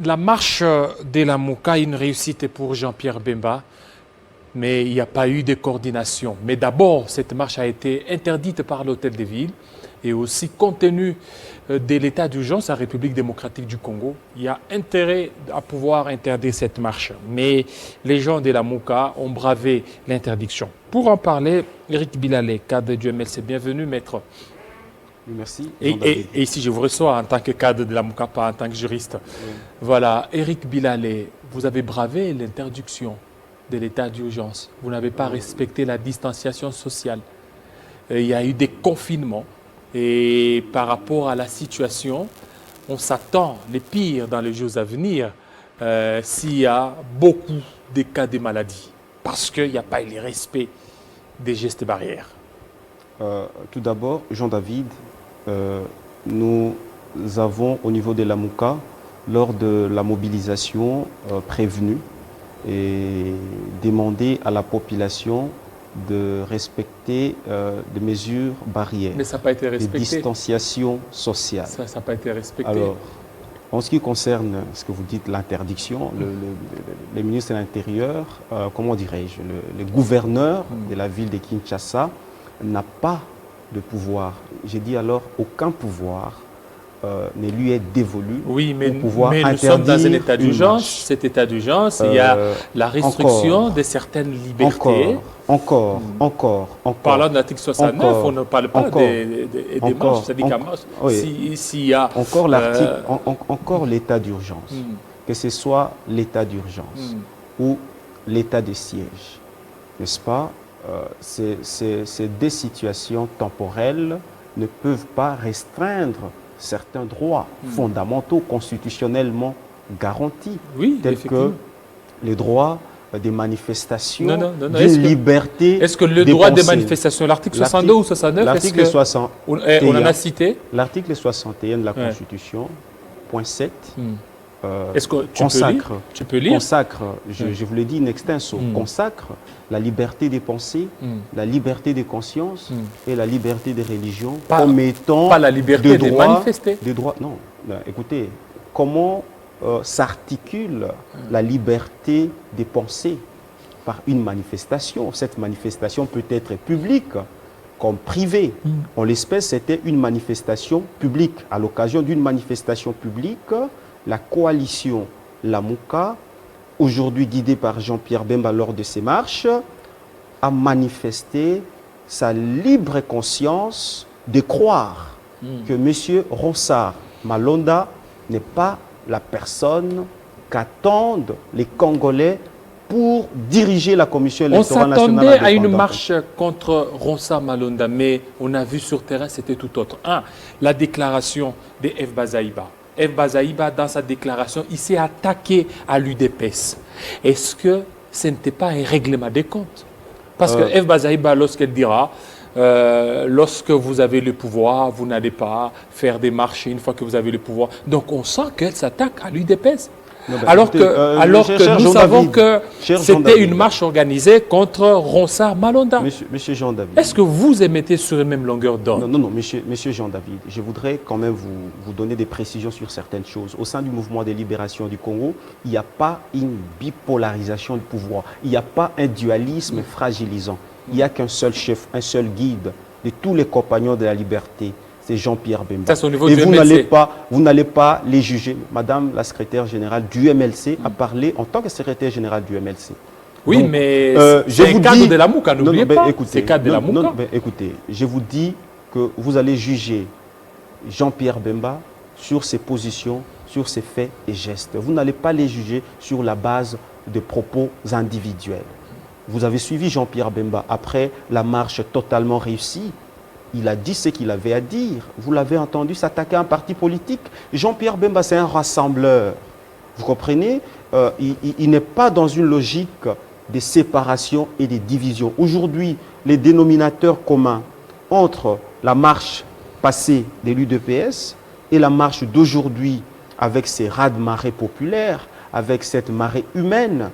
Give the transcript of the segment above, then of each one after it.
La marche de la Mouka est une réussite pour Jean-Pierre Bemba, mais il n'y a pas eu de coordination. Mais d'abord, cette marche a été interdite par l'Hôtel de Ville et aussi compte tenu de l'état d'urgence en République démocratique du Congo, il y a intérêt à pouvoir interdire cette marche. Mais les gens de la Mouka ont bravé l'interdiction. Pour en parler, Eric Bilalé, cadre du MLC, bienvenue maître. Merci. Et ici, je vous reçois en tant que cadre de la Mouka, pas en tant que juriste. Oui. Voilà, Eric Bilalé, vous avez bravé l'interdiction de l'état d'urgence. Vous n'avez pas respecté la distanciation sociale. Il y a eu des confinements. Et par rapport à la situation, on s'attend les pires dans les jours à venir s'il y a beaucoup de cas de maladie. Parce qu'il n'y a pas eu le respect des gestes barrières. Tout d'abord, Jean-David, nous avons au niveau de la Mouka, lors de la mobilisation prévenue et demandé à la population de respecter des mesures barrières. Mais ça n'a pas été respecté. De distanciation sociale. Ça n'a pas été respecté. Alors, en ce qui concerne ce que vous dites, l'interdiction, le ministre de l'Intérieur, comment dirais-je, le gouverneur de la ville de Kinshasa n'a pas de pouvoir. J'ai dit alors, aucun pouvoir ne lui est dévolu pour pouvoir interdire nous sommes dans un état d'urgence. Cet état d'urgence, il y a la restriction de certaines libertés. Encore. Parlant de l'article 69, on ne parle pas des marches, c'est-à-dire qu'à marche, s'il y a... Encore l'état d'urgence, que ce soit l'état d'urgence ou l'état de siège, n'est-ce pas? Ces deux situations temporelles ne peuvent pas restreindre certains droits fondamentaux constitutionnellement garantis, tels que les droits des manifestations, d'une liberté. Est-ce que le droit des manifestations, l'article 62 ou 69, l'article 60, on en a cité l'article 61 de la Constitution, point 7, est-ce que tu peux lire consacre, je vous l'ai dit in extenso, consacre la liberté des pensées, la liberté des consciences et la liberté des religions comme étant pas la liberté de manifester. Des droits, non, écoutez, comment s'articule la liberté des pensées par une manifestation? Cette manifestation peut être publique comme privée. En l'espèce, c'était une manifestation publique. À l'occasion d'une manifestation publique, la coalition Lamouka, aujourd'hui guidée par Jean-Pierre Bemba lors de ses marches, a manifesté sa libre conscience de croire que M. Ronsard Malonda n'est pas la personne qu'attendent les Congolais pour diriger la Commission électorale nationale. On s'attendait à une marche contre Ronsard Malonda, mais on a vu sur terrain, c'était tout autre. La déclaration de F. Bazaïba. F. Bazaïba, dans sa déclaration, il s'est attaqué à l'UDPS. Est-ce que ce n'était pas un règlement des comptes? Parce que F. Bazaïba, lorsqu'elle dira, lorsque vous avez le pouvoir, vous n'allez pas faire des marches une fois que vous avez le pouvoir. Donc on sent qu'elle s'attaque à l'UDPS. Alors que nous savons que c'était une marche organisée contre Ronsard Malonda. Monsieur Jean-David. Est-ce que vous émettez sur la même longueur d'onde? Non, monsieur Jean-David, je voudrais quand même vous donner des précisions sur certaines choses. Au sein du mouvement de libération du Congo, il n'y a pas une bipolarisation du pouvoir. Il n'y a pas un dualisme fragilisant. Il n'y a qu'un seul chef, un seul guide de tous les compagnons de la liberté. C'est Jean-Pierre Bemba. Ça, au niveau et du vous n'allez pas les juger. Madame la secrétaire générale du MLC a parlé en tant que secrétaire générale du MLC. Oui, donc, mais c'est un cadre de la Mouka, n'oubliez pas. C'est cadre de la Mouka. Écoutez, je vous dis que vous allez juger Jean-Pierre Bemba sur ses positions, sur ses faits et gestes. Vous n'allez pas les juger sur la base de propos individuels. Vous avez suivi Jean-Pierre Bemba après la marche totalement réussie. Il a dit ce qu'il avait à dire. Vous l'avez entendu s'attaquer à un parti politique. Jean-Pierre Bemba, c'est un rassembleur. Vous comprenez? Il n'est pas dans une logique de séparation et de division. Aujourd'hui, les dénominateurs communs entre la marche passée de l'UDPS et la marche d'aujourd'hui avec ces raz-de-marée populaires, avec cette marée humaine,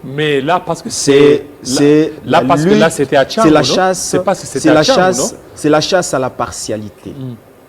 mais là, parce que c'était à Tchang, c'est la chasse à la partialité.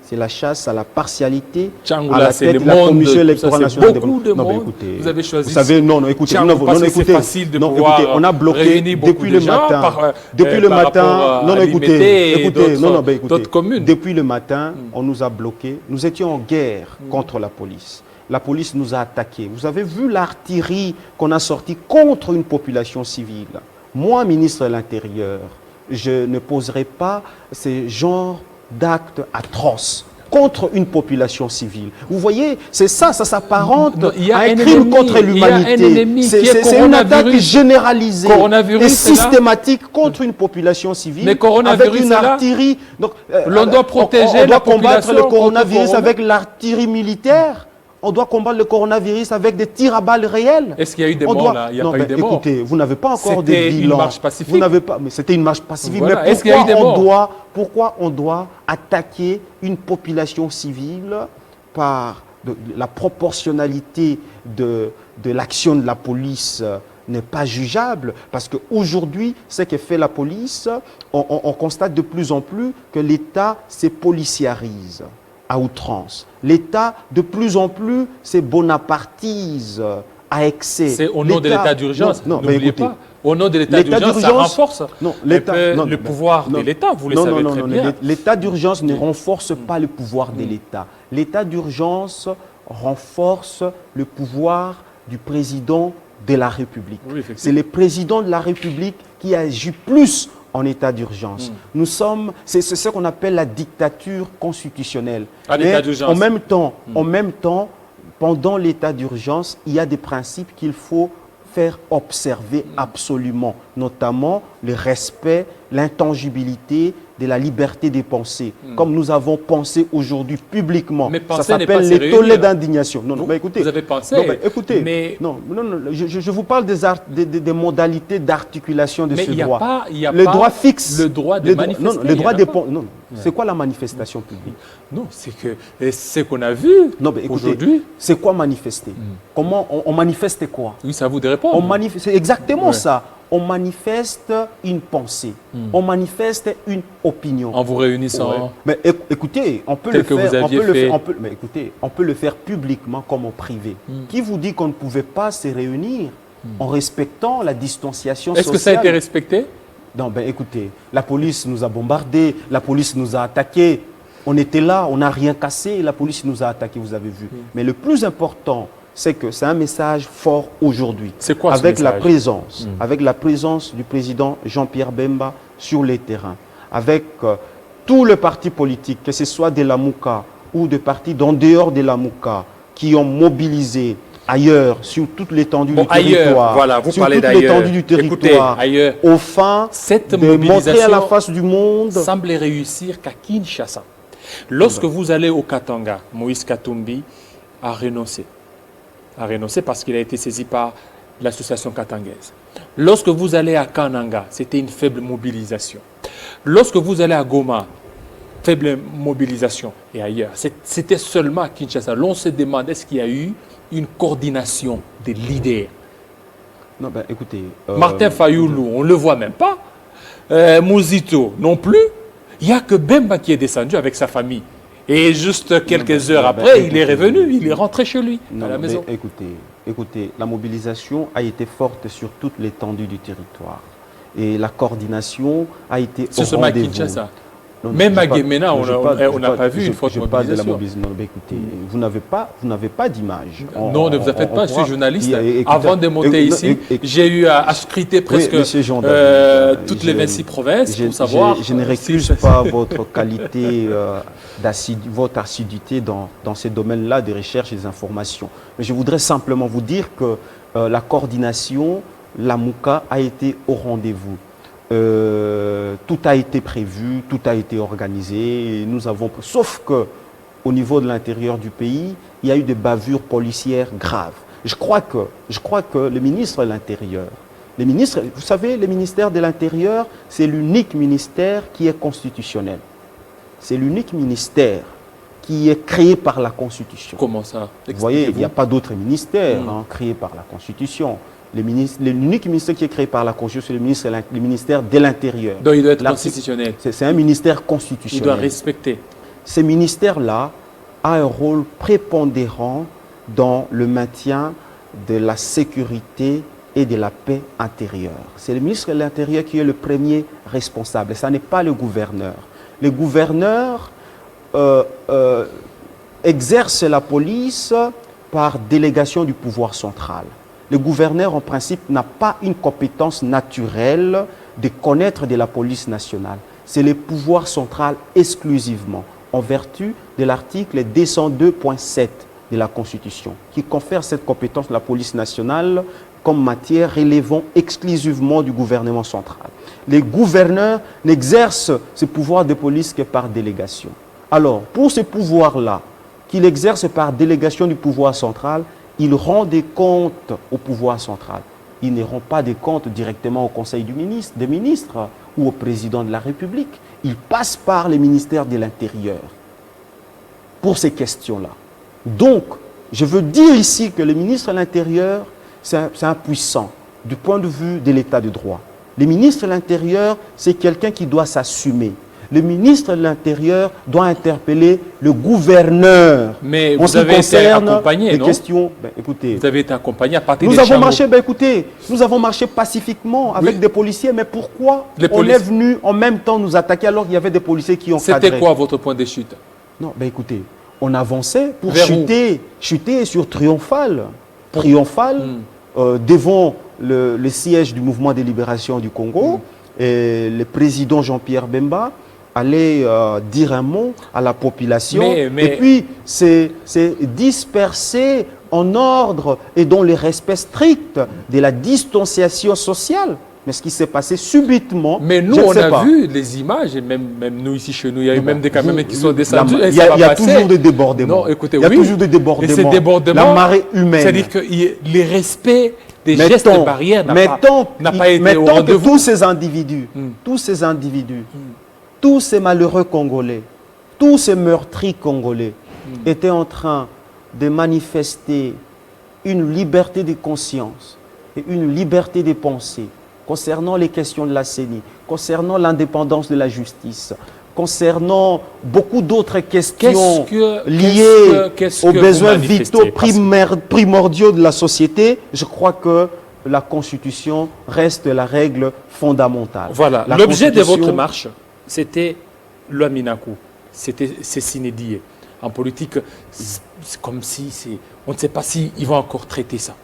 C'est la chasse à la partialité, Tchangoula, à la c'est tête le de la monde, Commission tout électorale ça, c'est nationale de beaucoup de Non, mais monde. écoutez, Vous avez choisi vous savez, non, écoutez, Tchango, non, parce que écoutez, c'est facile de non, pouvoir écoutez, on a bloqué réunir beaucoup depuis de le gens matin. par, Depuis le par matin, rapport non, à écoutez, Limité et écoutez, non, d'autres- ben, écoutez, d'autres communes. depuis le matin, on nous a bloqués. Nous étions en guerre contre la police. La police nous a attaqués. Vous avez vu l'artillerie qu'on a sortie contre une population civile. Moi, ministre de l'Intérieur, je ne poserai pas ces genres d'actes atroces contre une population civile. Vous voyez, c'est ça, ça s'apparente Non, il y a à un un crime ennemi, contre il y a un l'humanité. ennemi qui est C'est une attaque coronavirus. généralisée Coronavirus, et c'est là. systématique contre une population civile Mais coronavirus, avec une c'est là. artillerie. Donc, L'on doit protéger on doit la combattre population le contre coronavirus corona. avec l'artillerie militaire. On doit combattre le coronavirus avec des tirs à balles réels. Est-ce qu'il y a eu des On morts doit- là? Il n'y a non, pas eu mais des morts. écoutez, vous n'avez pas encore de C'était une bilan. marche pacifique. Vous n'avez pas, mais c'était une marche pacifique. Voilà. Mais Est-ce qu'il y a eu des morts? pourquoi on doit attaquer une population civile par la proportionnalité de l'action de la police n'est pas jugeable, parce qu'aujourd'hui, ce que fait la police, on constate de plus en plus que l'État se policiarise à outrance. L'État, de plus en plus, se bonapartise à excès. C'est au nom de l'état d'urgence. Non, mais N'oubliez écoutez, pas. Au nom de l'état l'état d'urgence, ça d'urgence- renforce non, un l'état- peu non, le mais- pouvoir non, de l'État. Vous le non, savez non, très non, bien. l'état d'urgence ne renforce pas le pouvoir de l'État. L'état d'urgence renforce le pouvoir du président de la République. Oui, effectivement. C'est le président de la République qui agit plus en état d'urgence. Nous sommes, c'est ce qu'on appelle la dictature constitutionnelle. À l'état Mais d'urgence. en même temps, pendant l'état d'urgence, il y a des principes qu'il faut faire observer absolument, notamment le respect, l'intangibilité de la liberté des pensées, comme nous avons pensé aujourd'hui publiquement. Mais Ça penser n'est pas s'appelle se les tollés réunir. d'indignation. Non, non, Vous- mais écoutez, vous avez pensé, non, mais écoutez, mais- non, je vous parle des modalités d'articulation de Mais ce il y a droit. pas- il y a le pas droit fixe. le droit de le droit- manifester, Non, le il y droit en a des pas. non. C'est quoi la manifestation publique? Non, c'est que ce qu'on a vu Non, mais écoutez, aujourd'hui. c'est quoi manifester? Comment on manifeste quoi? Oui, ça vous de répondre. On manifeste, c'est exactement Ouais. ça. On manifeste une pensée. On manifeste une opinion. En vous réunissant. Ouais. Mais écoutez, on peut Tel le que vous faire. aviez fait. Mais écoutez, on peut le faire publiquement comme en privé. Qui vous dit qu'on ne pouvait pas se réunir en respectant la distanciation sociale? Est-ce que ça a été respecté? Non, ben écoutez, la police nous a bombardés, la police nous a attaqués. On était là, on n'a rien cassé, la police nous a attaqués, vous avez vu. Mais le plus important, c'est que c'est un message fort aujourd'hui. C'est quoi ce avec message? Avec la présence du président Jean-Pierre Bemba sur les terrains, avec tout le parti politique, que ce soit de la Mouka ou de partis d'en dehors de la Mouka, qui ont mobilisé ailleurs, sur toute l'étendue Bon, du territoire, ailleurs, voilà, vous sur parlez toute d'ailleurs. l'étendue du territoire, Écoutez, ailleurs. au fin Cette de montrer à la mobilisation face du monde. semble réussir qu'à Kinshasa. Lorsque vous allez au Katanga, Moïse Katumbi a renoncé. A renoncé parce qu'il a été saisi par l'association katangaise. Lorsque vous allez à Kananga, c'était une faible mobilisation. Lorsque vous allez à Goma, faible mobilisation et ailleurs. C'était seulement à Kinshasa. L'on se demande, est-ce qu'il y a eu une coordination des leaders? Non, ben, écoutez, Martin Fayoulou, on ne le voit même pas. Mouzito non plus. Il n'y a que Bemba qui est descendu avec sa famille. Et juste quelques heures après, il est revenu, il est rentré chez lui, à la maison. Écoutez, la mobilisation a été forte sur toute l'étendue du territoire. Et la coordination a été C'est au seulement à rendez-vous. Kinshasa. Non, Même je à parle- Guémena, je on parle- n'a pas vu je- une forte je parle de la mobilisation. mobilisation. Non, mais écoutez, vous n'avez pas d'image. Non, ne vous en faites pas, je suis journaliste. Écoutez, Avant de monter ici, j'ai eu à scruter presque monsieur Jean David, toutes les 26 provinces pour savoir. Je ne récuse pas votre qualité, votre assiduité dans ces domaines-là de recherche et des informations. Mais je voudrais simplement vous dire que la coordination, la Mouka a été au rendez-vous. Tout a été prévu, tout a été organisé. Et nous avons, sauf que au niveau de l'intérieur du pays, il y a eu des bavures policières graves. Je crois que le ministre de l'Intérieur, vous savez, le ministère de l'Intérieur, c'est l'unique ministère qui est constitutionnel. C'est l'unique ministère qui est créé par la Constitution. Comment ça? Vous voyez, il n'y a pas d'autres ministères créés par la Constitution. L'unique ministère qui est créé par la Constitution, c'est le ministère de l'Intérieur. Donc il doit être constitutionnel. C'est un ministère Il constitutionnel. doit respecter. ces ministères-là ont un rôle prépondérant dans le maintien de la sécurité et de la paix intérieure. C'est le ministre de l'Intérieur qui est le premier responsable, et ce n'est pas le gouverneur. Le gouverneur exerce la police par délégation du pouvoir central. Le gouverneur, en principe, n'a pas une compétence naturelle de connaître de la police nationale. C'est le pouvoir central exclusivement, en vertu de l'article 202.7 de la Constitution, qui confère cette compétence à la police nationale comme matière relevant exclusivement du gouvernement central. Les gouverneurs n'exercent ce pouvoir de police que par délégation. Alors, pour ce pouvoir-là, qu'il exerce par délégation du pouvoir central, il rend des comptes au pouvoir central. Il ne rend pas des comptes directement au Conseil des ministres ou au président de la République. Il passe par les ministères de l'Intérieur pour ces questions-là. Donc, je veux dire ici que le ministre de l'Intérieur, c'est impuissant du point de vue de l'état de droit. Le ministre de l'Intérieur, c'est quelqu'un qui doit s'assumer. Le ministre de l'Intérieur doit interpeller le gouverneur. Mais vous avez été accompagné, non? Écoutez, vous avez été accompagné à partir des nous avons marché pacifiquement avec des policiers, mais pourquoi on est venu en même temps nous attaquer alors qu'il y avait des policiers qui ont cadré? C'était quoi votre point de chute? Non, écoutez, on avançait pour chuter sur Triomphal. Devant le siège du mouvement de libération du Congo, et le président Jean-Pierre Bemba allait dire un mot à la population, et puis c'est dispersé en ordre et dans le respect strict de la distanciation sociale. Mais ce qui s'est passé subitement, mais nous, on a vu les images, et même nous ici chez nous, il y a eu même des caméras qui sont descendus. Il y a toujours des débordements. Non, écoutez, il y a toujours des débordements. Et ces débordements, la marée humaine. C'est-à-dire que les respects des gestes barrières n'a pas été au rendez-vous. Tous ces individus, tous ces malheureux Congolais, tous ces meurtris Congolais étaient en train de manifester une liberté de conscience et une liberté de pensée concernant les questions de la CENI, concernant l'indépendance de la justice, concernant beaucoup d'autres questions liées aux besoins vitaux primordiaux de la société. Je crois que la Constitution reste la règle fondamentale. Voilà, l'objet de votre marche, c'était loi Minaku, c'est Sinedie. En politique, c'est comme si, on ne sait pas s'ils vont encore traiter ça.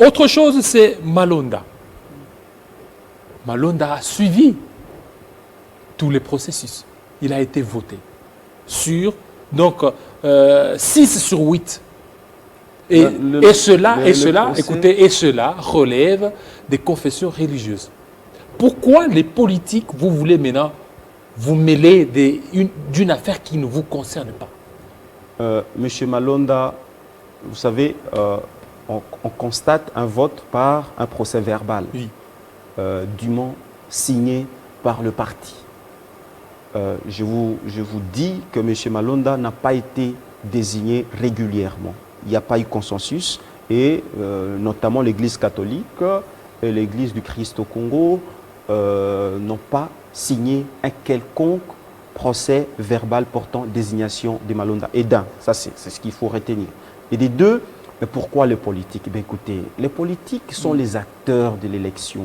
Autre chose, c'est Malonda. Malonda a suivi tous les processus. Il a été voté sur, donc, 6 sur 8. Et cela relève des confessions religieuses. Pourquoi les politiques, vous voulez maintenant vous mêler d'une affaire qui ne vous concerne pas? Monsieur Malonda, vous savez, on constate un vote par un procès verbal, oui. Dûment signé par le parti. Je vous dis que M. Malonda n'a pas été désigné régulièrement. Il n'y a pas eu consensus et notamment l'Église catholique et l'Église du Christ au Congo n'ont pas signé un quelconque procès verbal portant désignation de Malonda. Et d'un, ça c'est ce qu'il faut retenir. Et des deux, mais pourquoi les politiques? Eh bien, écoutez, les politiques sont les acteurs de l'élection.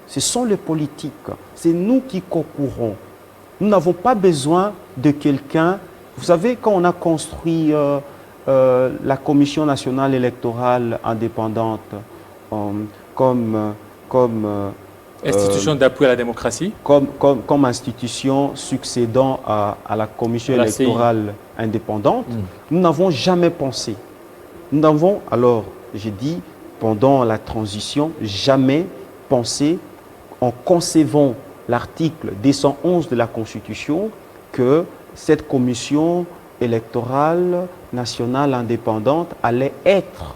Ce sont les politiques. C'est nous qui concourons. Nous n'avons pas besoin de quelqu'un. Vous savez, quand on a construit la Commission nationale électorale indépendante comme institution d'appui à la démocratie, comme institution succédant à la Commission électorale indépendante, nous n'avons jamais pensé. Nous n'avons, alors, j'ai dit, pendant la transition, jamais pensé, en concevant l'article 211 de la Constitution, que cette commission électorale nationale indépendante allait être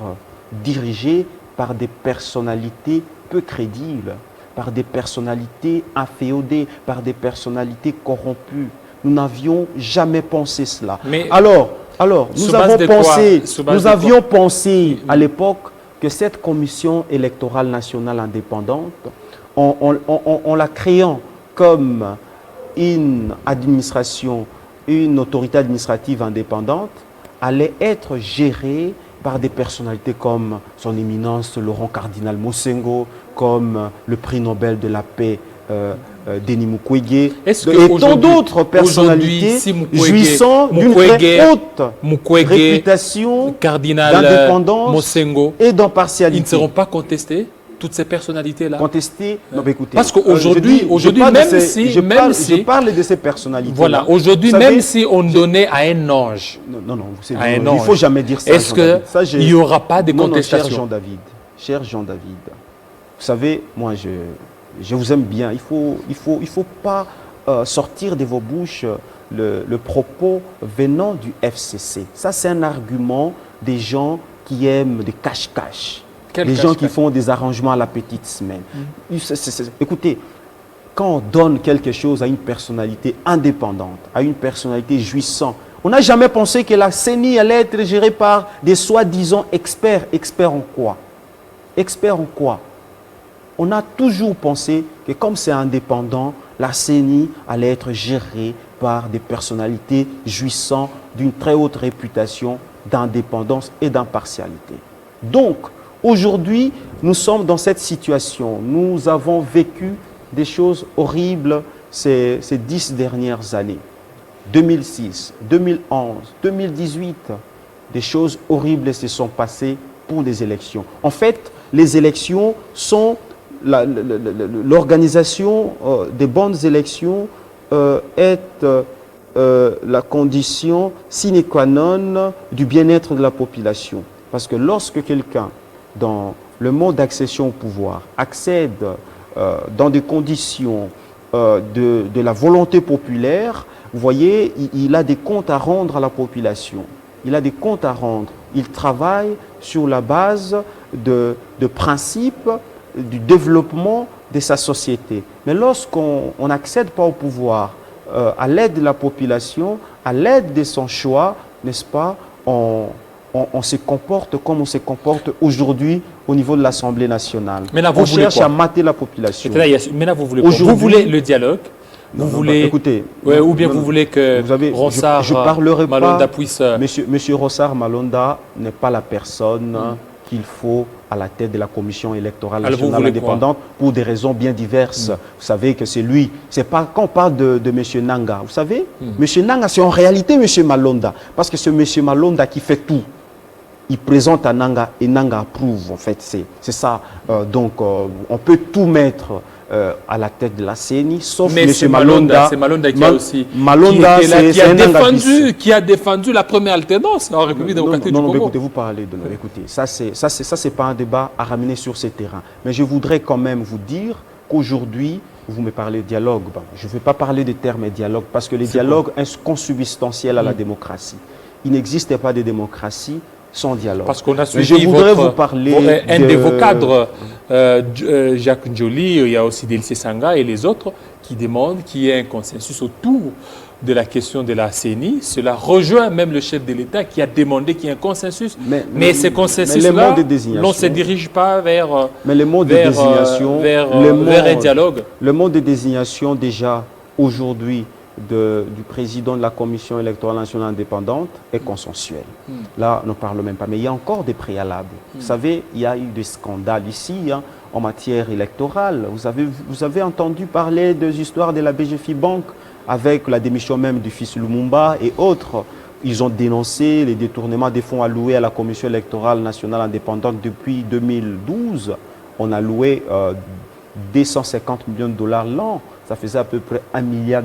dirigée par des personnalités peu crédibles, par des personnalités inféodées, par des personnalités corrompues. Nous n'avions jamais pensé cela. Mais alors nous avions pensé à l'époque que cette commission électorale nationale indépendante, en la créant comme une administration une autorité administrative indépendante allait être gérée par des personnalités comme son éminence Laurent Cardinal Mosengo, comme le prix Nobel de la paix Denis Mukwege, et tant d'autres personnalités si jouissant d'une très haute réputation d'indépendance Mosengo, et d'impartialité. Ils ne seront pas contestés, toutes ces personnalités-là? Contestés? Non, mais écoutez, parce qu'aujourd'hui, je parle de ces personnalités. Voilà, aujourd'hui, même si on donnait à un ange, non, il ne faut jamais dire ça. Est-ce qu'il n'y aura pas de contestation? Non, cher Jean-David, vous savez, moi, je vous aime bien. Il faut pas sortir de vos bouches le propos venant du FCC. Ça, c'est un argument des gens qui aiment des cache-cache. Les gens qui font des arrangements à la petite semaine. Écoutez, quand on donne quelque chose à une personnalité indépendante, à une personnalité jouissante, on n'a jamais pensé que la CENI allait être gérée par des soi-disant experts. Experts en quoi? Experts en quoi? On a toujours pensé que comme c'est indépendant, la CENI allait être gérée par des personnalités jouissant d'une très haute réputation d'indépendance et d'impartialité. Donc, aujourd'hui, nous sommes dans cette situation. Nous avons vécu des choses horribles ces 10 dernières années. 2006, 2011, 2018, des choses horribles se sont passées pour les élections. En fait, les élections sont l'organisation des bonnes élections est la condition sine qua non du bien-être de la population. Parce que lorsque quelqu'un, dans le mode d'accession au pouvoir, accède dans des conditions de la volonté populaire, vous voyez, il a des comptes à rendre à la population. Il a des comptes à rendre. Il travaille sur la base de principes du développement de sa société. Mais lorsqu'on n'accède pas au pouvoir à l'aide de la population, à l'aide de son choix, n'est-ce pas, on se comporte comme on se comporte aujourd'hui au niveau de l'Assemblée nationale. Mais là, on cherche à mater la population. Mais là, vous voulez quoi? Vous voulez le dialogue? Vous voulez, écoutez, ou bien vous voulez que Ronsard Malonda puisse... Monsieur Ronsard Malonda n'est pas la personne qu'il faut à la tête de la commission électorale nationale indépendante pour des raisons bien diverses. Vous savez que c'est lui. C'est pas quand on parle de monsieur Nanga. Vous savez, monsieur Nanga, c'est en réalité monsieur Malonda. Parce que c'est monsieur Malonda qui fait tout. Il présente à Nanga et Nanga approuve. En fait, c'est ça. Donc, on peut tout mettre à la tête de la CENI, sauf mais M. Malonda. C'est Malonda qui a aussi Malonda, qui a défendu la première alternance en République démocratique du Congo. Non, écoutez, vous parlez de nous. Écoutez, ça c'est pas un débat à ramener sur ces terrains. Mais je voudrais quand même vous dire qu'aujourd'hui, vous me parlez de dialogue. Bon, je ne vais pas parler des termes dialogue parce que les dialogues sont consubstantiels à la démocratie. Il n'existe pas de démocratie sans dialogue. Parce qu'on a suivi je voudrais vous parler un de vos cadres, Jacques Njoli, il y a aussi Delcy Sanga et les autres qui demandent qu'il y ait un consensus autour de la question de la CENI. Cela rejoint même le chef de l'État qui a demandé qu'il y ait un consensus. Mais ces consensus-là, on ne se dirige pas vers, vers un dialogue. Le mode de désignation déjà aujourd'hui du président de la Commission électorale nationale indépendante est consensuel. Là, on ne parle même pas. Mais il y a encore des préalables. Vous savez, il y a eu des scandales ici en matière électorale. Vous avez entendu parler des histoires de la BGFI Bank avec la démission même du fils Lumumba et autres. Ils ont dénoncé les détournements des fonds alloués à la Commission électorale nationale indépendante depuis 2012. On a loué 250 millions de dollars l'an. Ça faisait à peu près $1 milliard.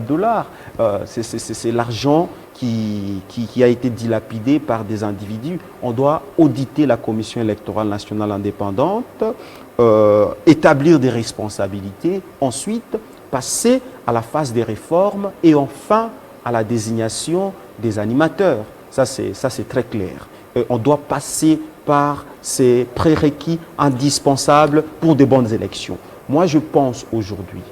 C'est l'argent qui a été dilapidé par des individus. On doit auditer la Commission électorale nationale indépendante, établir des responsabilités, ensuite passer à la phase des réformes et enfin à la désignation des animateurs. Ça, c'est très clair. On doit passer par ces prérequis indispensables pour de bonnes élections. Moi, je pense aujourd'hui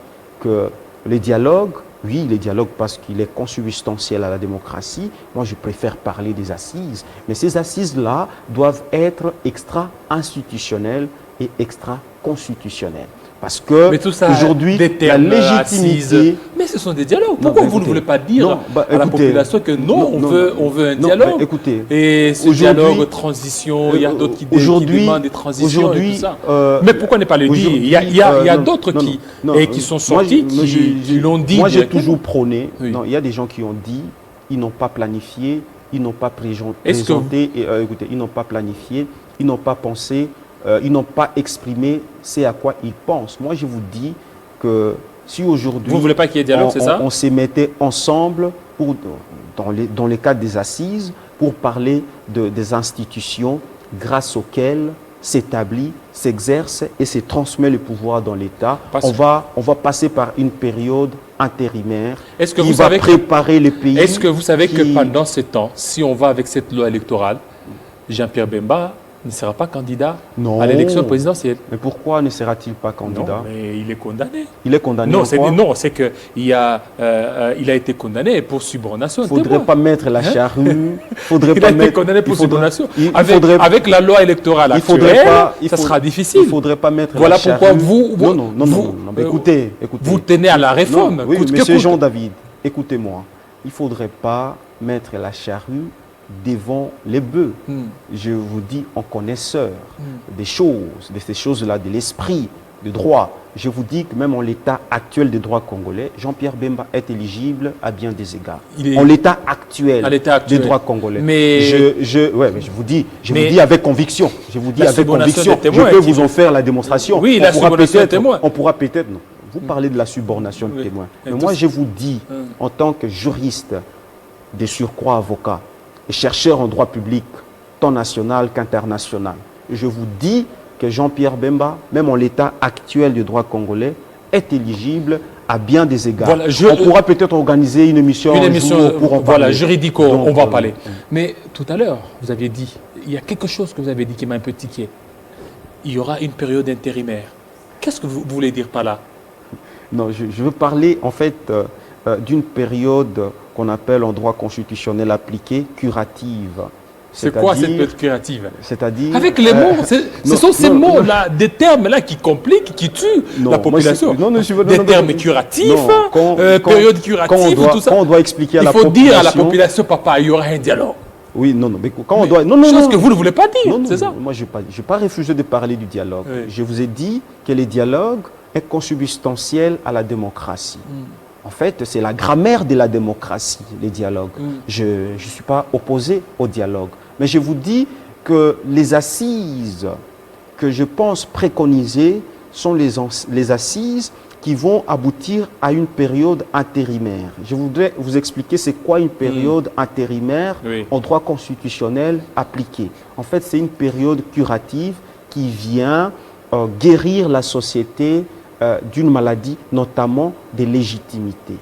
que les dialogues, oui, les dialogues parce qu'il est consubstantiel à la démocratie, moi je préfère parler des assises, mais ces assises-là doivent être extra-institutionnelles et extra-constitutionnelles. Parce que Mais tout ça, aujourd'hui, des la termes légitimité... assises. Mais ce sont des dialogues. Pourquoi vous ne voulez pas dire à la population que non, on veut un dialogue? Écoutez, et ce dialogue, transition, il y a d'autres qui demandent des transitions et tout ça. Mais pourquoi ne pas le dire? Il y a d'autres qui sont sortis, qui l'ont dit. Moi, j'ai toujours prôné. Oui. Non, il y a des gens qui ont dit, ils n'ont pas planifié, ils n'ont pas présenté, écoutez, ils n'ont pas planifié, ils n'ont pas pensé, ils n'ont pas exprimé ce à quoi ils pensent. Moi, je vous dis que si aujourd'hui... Vous ne voulez pas qu'il y ait dialogue, c'est ça? On se mettait ensemble dans les cadres des assises pour parler des institutions grâce auxquelles s'établit, s'exerce et se transmet le pouvoir dans l'État. On va passer par une période intérimaire qui va préparer le pays. Est-ce que vous savez que pendant ce temps, si on va avec cette loi électorale, Jean-Pierre Bemba ne sera pas candidat à l'élection présidentielle? Mais pourquoi ne sera-t-il pas candidat? Non, mais il est condamné. Il est condamné Non, c'est qu'il a été condamné pour subornation. Il ne faudrait pas mettre la charrue. Il a été condamné pour subornation. Avec la loi électorale actuelle, ça sera difficile. Il ne faudrait pas mettre la charrue. Voilà pourquoi Non, écoutez. Vous tenez à la réforme. Oui, monsieur Jean-David, écoutez-moi. Il ne faudrait pas mettre la charrue devant les bœufs. Je vous dis en connaisseur des choses, de ces choses-là, de l'esprit, du droit. Je vous dis que même en l'état actuel des droits congolais, Jean-Pierre Bemba est éligible à bien des égards. En l'état actuel des droits congolais. Mais je vous dis avec conviction. Je vous dis avec conviction. Je peux vous en faire la démonstration. Oui, la subornation de témoin. On pourra peut-être... Non. Vous parlez de la subornation de témoin. Mais moi, je vous dis, en tant que juriste, de surcroît avocat, et chercheur en droit public, tant national qu'international, je vous dis que Jean-Pierre Bemba, même en l'état actuel du droit congolais, est éligible à bien des égards. Voilà, on pourra peut-être organiser une émission pour en parler. Voilà, juridico, on va en parler. Mais tout à l'heure, vous aviez dit, il y a quelque chose que vous avez dit qui m'a un peu tiqué. Il y aura une période intérimaire. Qu'est-ce que vous voulez dire par là? Non, je veux parler en fait d'une période qu'on appelle en droit constitutionnel appliqué curative. C'est quoi cette période curative? C'est-à-dire... Avec les mots, ce sont ces mots-là, des termes-là qui compliquent, qui tuent la population. Des termes curatifs, période curative, tout ça. Quand on doit expliquer à la population... Il faut dire à la population, papa, il y aura un dialogue. Oui, mais quand on doit... Chose que vous ne voulez pas dire, c'est ça? Moi, je n'ai pas refusé de parler du dialogue. Oui. Je vous ai dit que le dialogue est consubstantiel à la démocratie. En fait, c'est la grammaire de la démocratie, les dialogues. Je ne suis pas opposé au dialogue. Mais je vous dis que les assises que je pense préconiser sont les assises qui vont aboutir à une période intérimaire. Je voudrais vous expliquer c'est quoi une période intérimaire en droit constitutionnel appliqué. En fait, c'est une période curative qui vient guérir la société d'une maladie, notamment des légitimités.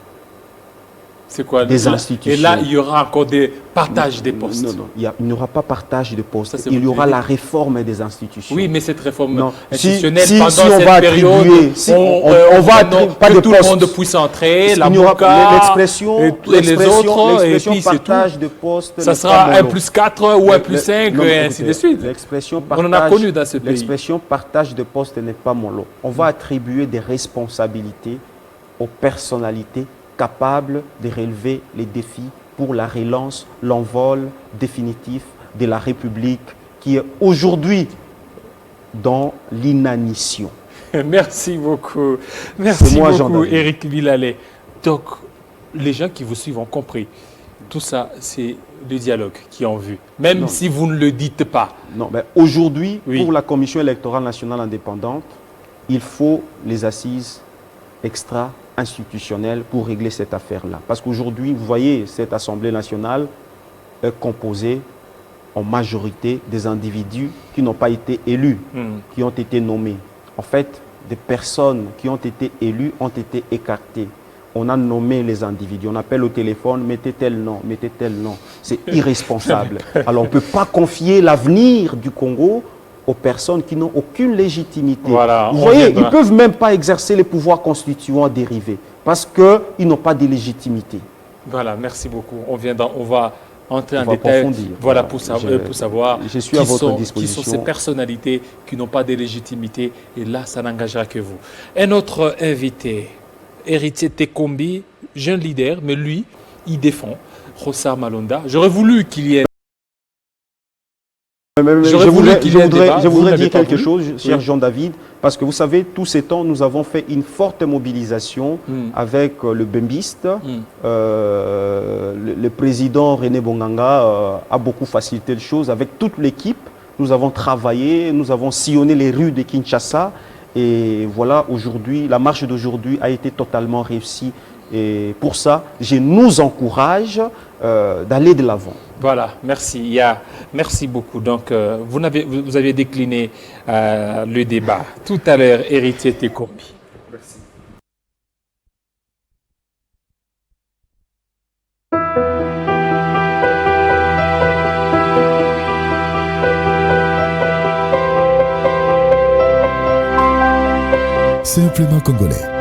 C'est quoi? Des institutions. Et là, il y aura encore des partages des postes. Non, il n'y aura pas partage de postes. Ça, il y aura la réforme des institutions. Oui, mais cette réforme institutionnelle, pendant si on cette va période, on va pas que de tout le monde puisse entrer, l'expression et les autres, et puis c'est partage de postes. Ça sera 1+4 ou 1+5, et ainsi de suite. On en a connu dans ce pays. L'expression partage de postes n'est pas mon lot. On va attribuer des responsabilités aux personnalités capable de relever les défis pour la relance, l'envol définitif de la République qui est aujourd'hui dans l'inanition. Merci beaucoup. Merci beaucoup, Éric Villalet. Donc, les gens qui vous suivent ont compris. Tout ça, c'est le dialogue qui est en vue, même si vous ne le dites pas. Non, mais aujourd'hui, pour la Commission électorale nationale indépendante, il faut les assises extra-institutionnelles pour régler cette affaire-là. Parce qu'aujourd'hui, vous voyez, cette Assemblée nationale est composée en majorité des individus qui n'ont pas été élus, qui ont été nommés. En fait, des personnes qui ont été élues ont été écartées. On a nommé les individus, on appelle au téléphone, mettez tel nom, mettez tel nom. C'est irresponsable. Alors on ne peut pas confier l'avenir du Congo aux personnes qui n'ont aucune légitimité. Voilà, vous voyez, ils ne peuvent même pas exercer les pouvoirs constituants dérivés parce qu'ils n'ont pas de légitimité. Voilà, merci beaucoup. On va entrer On en va détail approfondir. voilà, Voilà. pour savoir Je suis à votre qui sont disposition. ces personnalités qui n'ont pas de légitimité. Et là, ça n'engagera que vous. Un autre invité, Héritier Tekombi, jeune leader, mais lui, il défend Rossar Malonda. J'aurais voulu qu'il y ait Je voudrais dire quelque voulu. chose, cher Oui. Jean-David, parce que vous savez, tous ces temps, nous avons fait une forte mobilisation avec le Bembiste. Le président René Bonganga a beaucoup facilité les choses. Avec toute l'équipe, nous avons travaillé, nous avons sillonné les rues de Kinshasa. Et voilà, aujourd'hui, la marche d'aujourd'hui a été totalement réussie. Et pour ça, je nous encourage d'aller de l'avant. Voilà, merci. Merci beaucoup. Donc, vous avez décliné le débat tout à l'heure, Héritier Tekombi. Merci. Simplement congolais.